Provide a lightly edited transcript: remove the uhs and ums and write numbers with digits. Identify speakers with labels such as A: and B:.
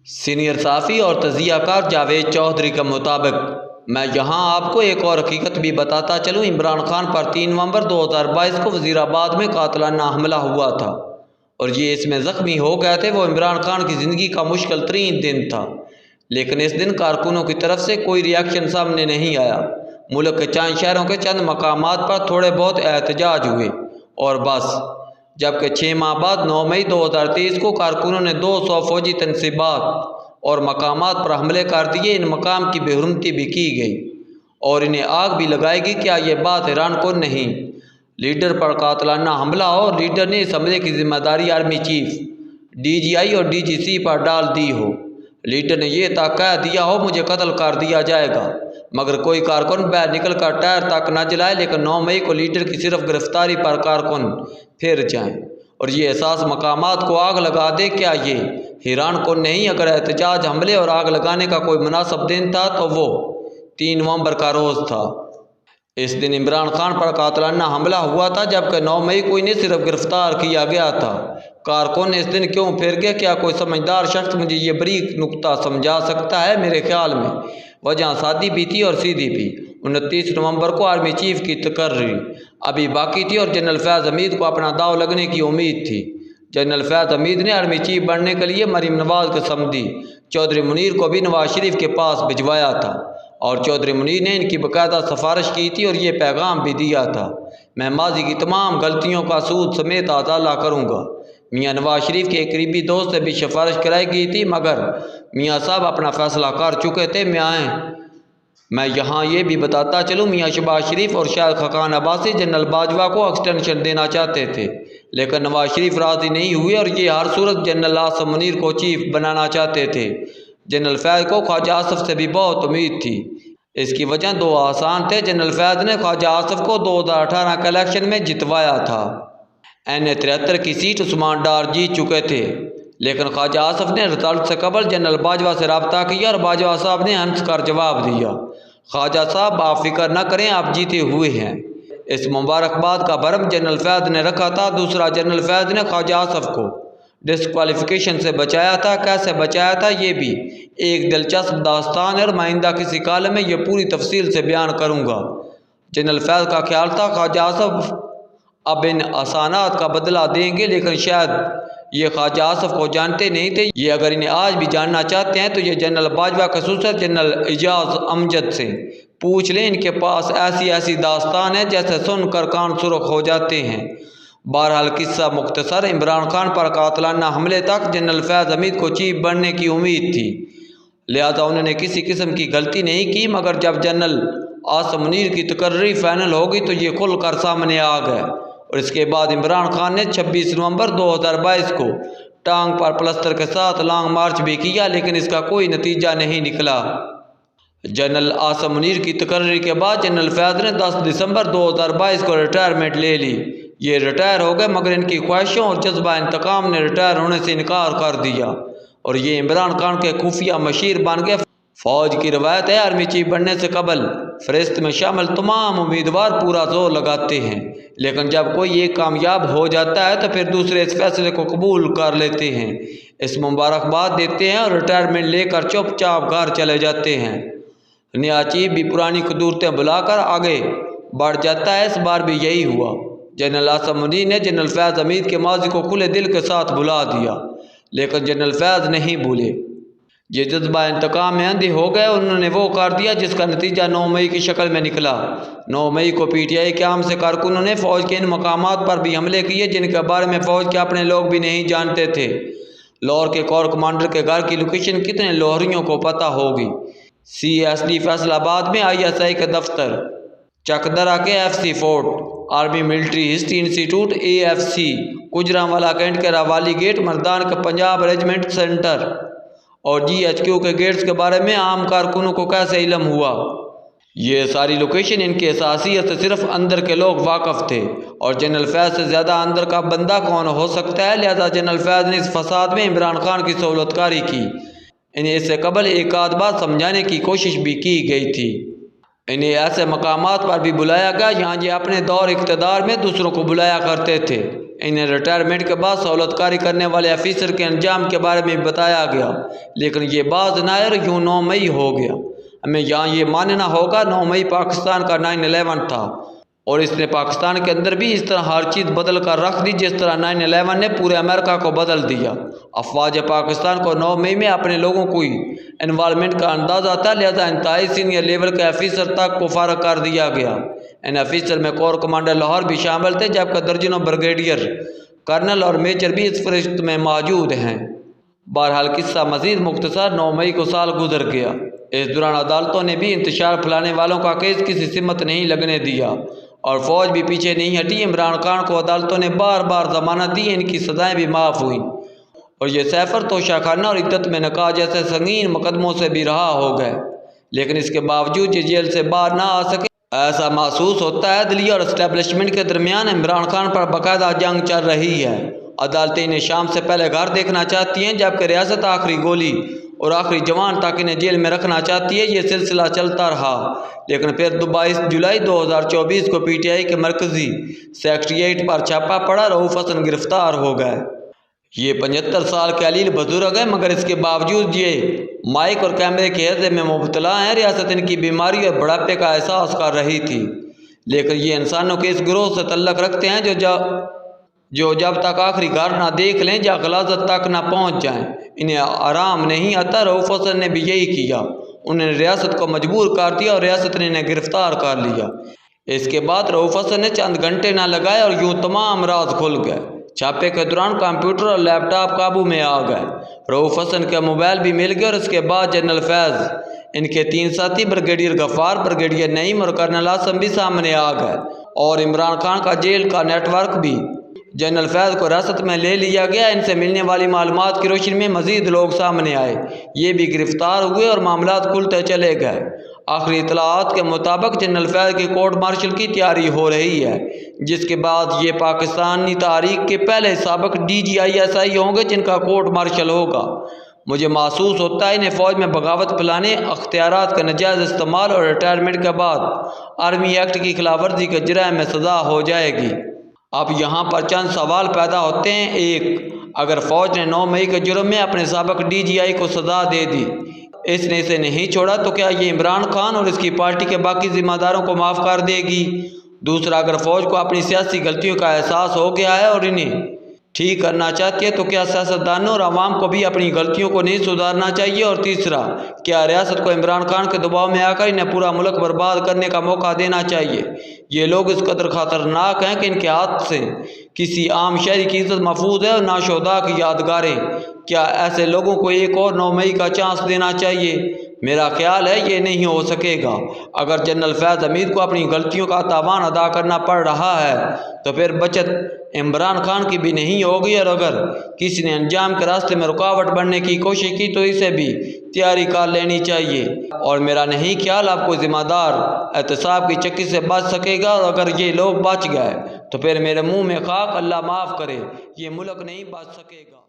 A: Senior साफ़ी और तज़ियाकार जावेद चौधरी के मुताबिक मैं यहाँ आपको एक और हकीकत भी बताता चलूँ। इमरान खान पर 3 नवंबर 2022 को वज़ीराबाद में कातिलाना हमला हुआ था और ये इसमें ज़ख्मी हो गए थे। वो इमरान खान की ज़िंदगी का मुश्किल तरीन दिन था, लेकिन इस दिन कारकुनों की तरफ से कोई रिएक्शन सामने नहीं आया। मुल्क के चंद शहरों के चंद मकामात पर थोड़े बहुत एहतजाज हुए और बस। जबकि 6 माह बाद 9 मई 2023 को कारकुनों ने 200 फौजी तनसीबात और मकामात पर हमले कर दिए। इन मकाम की बेहुरमती भी की गई और इन्हें आग भी लगाएगी। क्या ये बात हैरान को नहीं? लीडर पर कातिलाना हमला और लीडर ने इस हमले की जिम्मेदारी आर्मी चीफ, DGI और DGC पर डाल दी हो। लीडर ने यह तक कह दिया हो मुझे कत्ल कर दिया जाएगा, मगर कोई कारकुन बाहर निकल कर टायर तक न जलाए। लेकिन 9 मई को लीडर की सिर्फ गिरफ्तारी पर कारकुन फिर जाएं और ये एहसास मकामात को आग लगा दे। क्या ये हैरान को नहीं? अगर एहतजाज, हमले और आग लगाने का कोई मुनासिब दिन था तो वो 3 नवंबर का रोज़ था। इस दिन इमरान खान पर कातिलाना हमला हुआ था, जबकि 9 मई को इन्हें सिर्फ गिरफ्तार किया गया था। कारकुन इस दिन क्यों फिर गए? क्या कोई समझदार शख्स मुझे ये बरीक नुक्ता समझा सकता है? मेरे ख्याल में वजह सादी भी थी और सीधी भी। 29 नवंबर को आर्मी चीफ की तकर्री अभी बाकी थी और जनरल फैज़ हमीद को अपना दाव लगने की उम्मीद थी। जनरल फैज़ हमीद ने आर्मी चीफ बनने के लिए मरीम नवाज़ के समधी चौधरी मुनीर को भी नवाज शरीफ के पास भिजवाया था और चौधरी मुनीर ने इनकी बाकायदा सिफारिश की थी और ये पैगाम भी दिया था, मैं माजी की तमाम गलतियों का सूद समेत अज़ाला करूँगा। मियाँ नवाज शरीफ के एक करीबी दोस्त से भी सिफारिश कराई गई थी, मगर मियाँ साहब अपना फ़ैसला कर चुके थे। मैं यहाँ ये भी बताता चलूँ, मियाँ शहबाज शरीफ और शायद खकान अब्बासी जनरल बाजवा को एक्सटेंशन देना चाहते थे, लेकिन नवाज शरीफ राज़ी नहीं हुए और ये हर सूरत जनरल आसिम मुनीर को चीफ बनाना चाहते थे। जनरल फैज़ को ख्वाजा आसिफ से भी बहुत उम्मीद थी। इसकी वजह दो आसान थे। जनरल फैज़ ने ख्वाजा आसिफ को 2018 के इलेक्शन में जितवाया था। NA 73 की सीट उस्मान डार जीत चुके थे, लेकिन ख्वाजा आसिफ ने रिजल्ट से कबल जनरल बाजवा से रब्ता किया और बाजवा साहब ने हंस कर जवाब दिया, ख्वाजा साहब आप फिक्र न करें, आप जीते हुए हैं। इस मुबारकबाद का भरम जनरल फैज़ ने रखा था। दूसरा, जनरल फैज़ ने ख्वाजा आसिफ को डिस्क्वालिफिकेशन से बचाया था। कैसे बचाया था ये भी एक दिलचस्प दास्तान है और माइंदा किसी कालम में यह पूरी तफसील से बयान करूँगा। जनरल फैज़ का ख्याल था ख्वाजा आसिफ अब इन आसानात का बदला देंगे, लेकिन शायद ये ख्वाजा आसिफ को जानते नहीं थे। ये अगर इन्हें आज भी जानना चाहते हैं तो ये जनरल बाजवा खसूसन जनरल एजाज अमजद से पूछ लें। इनके पास ऐसी ऐसी दास्तान है जैसे सुनकर कान सुरख हो जाते हैं। बहरहाल किस्सा मुख्तसर, इमरान खान पर कातिलाना हमले तक जनरल फैज़ हमीद को चीफ बनने की उम्मीद थी, लिहाजा उन्होंने किसी किस्म की गलती नहीं की। मगर जब जनरल आसिम मुनीर की तकर्री फाइनल हो गई तो ये खुलकर सामने आ गए और इसके बाद इमरान खान ने 26 नवंबर 2022 को टांग पर प्लस्तर के साथ लॉन्ग मार्च भी किया, लेकिन इसका कोई नतीजा नहीं निकला। जनरल आसिम मुनीर की तकर्री के बाद जनरल फैज़ ने 10 दिसंबर 2022 को रिटायरमेंट ले ली। ये रिटायर हो गए, मगर इनकी ख्वाहिशों और जज्बा इंतकाम ने रिटायर होने से इनकार कर दिया और ये इमरान खान के खुफिया मशीर बन गए। फ़ौज की रवायत है आर्मी चीफ बनने से कबल फहरिस्त में शामिल तमाम उम्मीदवार पूरा जोर लगाते हैं, लेकिन जब कोई एक कामयाब हो जाता है तो फिर दूसरे इस फैसले को कबूल कर लेते हैं, इस मुबारकबाद देते हैं और रिटायरमेंट लेकर चुपचाप घर चले जाते हैं। नया चीफ भी पुरानी कदूरतें बुलाकर आगे बढ़ जाता है। इस बार भी यही हुआ। जनरल आसिम मुनीर ने जनरल फैज़ हमीद के माजी को खुले दिल के साथ भुला दिया, लेकिन जनरल फैज़ नहीं भूले। ये जज्बा इंतकाम में अंधे हो गए। उन्होंने वो कर दिया जिसका नतीजा 9 मई की शक्ल में निकला। 9 मई को PTI के आम से कारकुनों ने फ़ौज के इन मकामात पर भी हमले किए जिनके बारे में फ़ौज के अपने लोग भी नहीं जानते थे। लाहौर के कोर कमांडर के घर की लोकेशन कितने लाहौरियों को पता होगी? CSD फैसलाबाद में ISI के दफ्तर, चकदरा के FC fort, army military history institute AFC, Gujranwala cantt के रावाली गेट, मर्दान का पंजाब रेजिमेंट सेंटर और GHQ के गेट्स के बारे में आम कारकुनों को कैसे इल्म हुआ? ये सारी लोकेशन इनकी असासियत से सिर्फ अंदर के लोग वाकफ़ थे और जनरल फैज़ से ज़्यादा अंदर का बंदा कौन हो सकता है? लिहाजा जनरल फैज़ ने इस फसाद में इमरान खान की सहूलतकारी की। इन्हें इससे कबल एक आध बार समझाने की कोशिश भी की गई थी। इन्हें ऐसे मकामात पर भी बुलाया गया जहाँ ये अपने दौर इक़्तिदार में दूसरों को बुलाया करते थे। इन्हें रिटायरमेंट के बाद सहूलतकारी करने वाले अफीसर के अंजाम के बारे में बताया गया, लेकिन ये बाज न आया और यूँ 9 मई हो गया। हमें यहाँ ये मानना होगा 9 मई पाकिस्तान का 9/11 था, और इसने पाकिस्तान के अंदर भी इस तरह हर चीज़ बदल कर रख दी जिस तरह 9/11 ने पूरे अमेरिका को बदल दिया। अफवाज पाकिस्तान को 9 मई में अपने लोगों को इन्वॉल्वमेंट का अंदाज़ा था, लिहाजा इंतहाई सीनियर लेवल के अफीसर तक को फारग कर दिया गया। इन अफीसर में कोर कमांडर लाहौर भी शामिल थे, जबकि दर्जनों ब्रिगेडियर, कर्नल और मेजर भी इस फहरिस्त में मौजूद हैं। बहरहाल किस्सा मज़ीद मुख्तसर 9 मई को साल गुजर गया। इस दौरान अदालतों ने भी इंतशार फैलाने वालों का केस किसी सिमत नहीं लगने दिया और फ़ौज भी पीछे नहीं हटी। इमरान खान को अदालतों ने बार बार ज़मानत दी, इनकी सज़ाएँ भी माफ़ हुई और ये सैफर तोशाखाना और इद्दत में निकाह जैसे संगीन मुकदमों से भी रहा हो गए, लेकिन इसके बावजूद ये जेल से बाहर ना आ सके। ऐसा महसूस होता है दिल्ली और इस्टेब्लिशमेंट के दरमियान इमरान खान पर बाकायदा जंग चल रही है। अदालतें इन्हें शाम से पहले घर देखना चाहती हैं, जबकि रियासत आखिरी गोली और आखिरी जवान तक इन्हें जेल में रखना चाहती है। ये सिलसिला चलता रहा, लेकिन फिर 22 जुलाई 2024 को PTI के मरकज़ी सेक्रेटेरिएट पर छापा पड़ा। रऊफ़ हसन गिरफ्तार हो गए। ये 75 साल के अलील बुजुर्ग है, मगर इसके बावजूद ये माइक और कैमरे के हैजे में मुब्तला हैं। रियासत इनकी बीमारी और बुढ़ापे का एहसास कर रही थी, लेकिन ये इंसानों के इस ग्रोह से तल्लक रखते हैं जो जब तक आखिरी घर ना देख लें या गलाजत तक ना पहुँच जाएं, इन्हें आराम नहीं आता। रऊफ़ हसन ने भी यही किया, उन्होंने रियासत को मजबूर कर दिया और रियासत ने इन्हें गिरफ्तार कर लिया। इसके बाद रऊफ़ हसन ने चंद घंटे ना लगाए और यूँ तमाम राज खुल गए। छापे के दौरान कंप्यूटर और लैपटॉप काबू में आ गए। रऊफ़ हसन के मोबाइल भी मिल गए और इसके बाद जनरल फैज़, इनके 3 साथी ब्रिगेडियर गफ़ार, ब्रिगेडियर नईम और कर्नल आसम भी सामने आ गए और इमरान खान का जेल का नेटवर्क भी। जनरल फैज़ को हिरासत में ले लिया गया। इनसे मिलने वाली मालूमात की रोशनी में मज़ीद लोग सामने आए, ये भी गिरफ्तार हुए और मामलात खुलते चले गए। आखिरी इतलात के मुताबिक जनरल फैज़ की कोर्ट मार्शल की तैयारी हो रही है, जिसके बाद ये पाकिस्तानी तारीख के पहले साबिक DGI होंगे जिनका कोर्ट मार्शल होगा। मुझे महसूस होता है इन्हें फ़ौज में बगावत फैलाने, अख्तियारात का नाजायज़ इस्तेमाल और रिटायरमेंट के बाद आर्मी एक्ट की खिलाफवर्जी के जुर्म में सज़ा हो जाएगी। अब यहाँ पर चंद सवाल पैदा होते हैं। 1, अगर फ़ौज ने 9 मई के जुर्म में अपने साबिक DGI को सज़ा दे दी, इसने इसे नहीं छोड़ा, तो क्या ये इमरान खान और इसकी पार्टी के बाकी जिम्मेदारों को माफ़ कर देगी? दूसरा, अगर फ़ौज को अपनी सियासी गलतियों का एहसास हो गया है और इन्हें ठीक करना चाहती है, तो क्या सियासतदानों और आवाम को भी अपनी गलतियों को नहीं सुधारना चाहिए? और तीसरा, क्या रियासत को इमरान खान के दबाव में आकर इन्हें पूरा मुल्क बर्बाद करने का मौका देना चाहिए? ये लोग इस कदर ख़तरनाक हैं कि इनके हाथ से किसी आम शहरी की इज्जत महफूज है और नाशोदा की यादगारें। क्या ऐसे लोगों को एक और 9 मई का चांस देना चाहिए? मेरा ख्याल है ये नहीं हो सकेगा। अगर जनरल फैज़ हमीद को अपनी गलतियों का तावान अदा करना पड़ रहा है, तो फिर बचत इमरान खान की भी नहीं होगी, और अगर किसी ने अंजाम के रास्ते में रुकावट बनने की कोशिश की तो इसे भी तैयारी कर लेनी चाहिए। और मेरा नहीं ख्याल अब कोई ज़िम्मेदार एहतसाब की चक्की से बच सकेगा, और अगर ये लोग बच गए तो फिर मेरे मुँह में खाक, अल्लाह माफ़ करे, ये मुल्क नहीं बच सकेगा।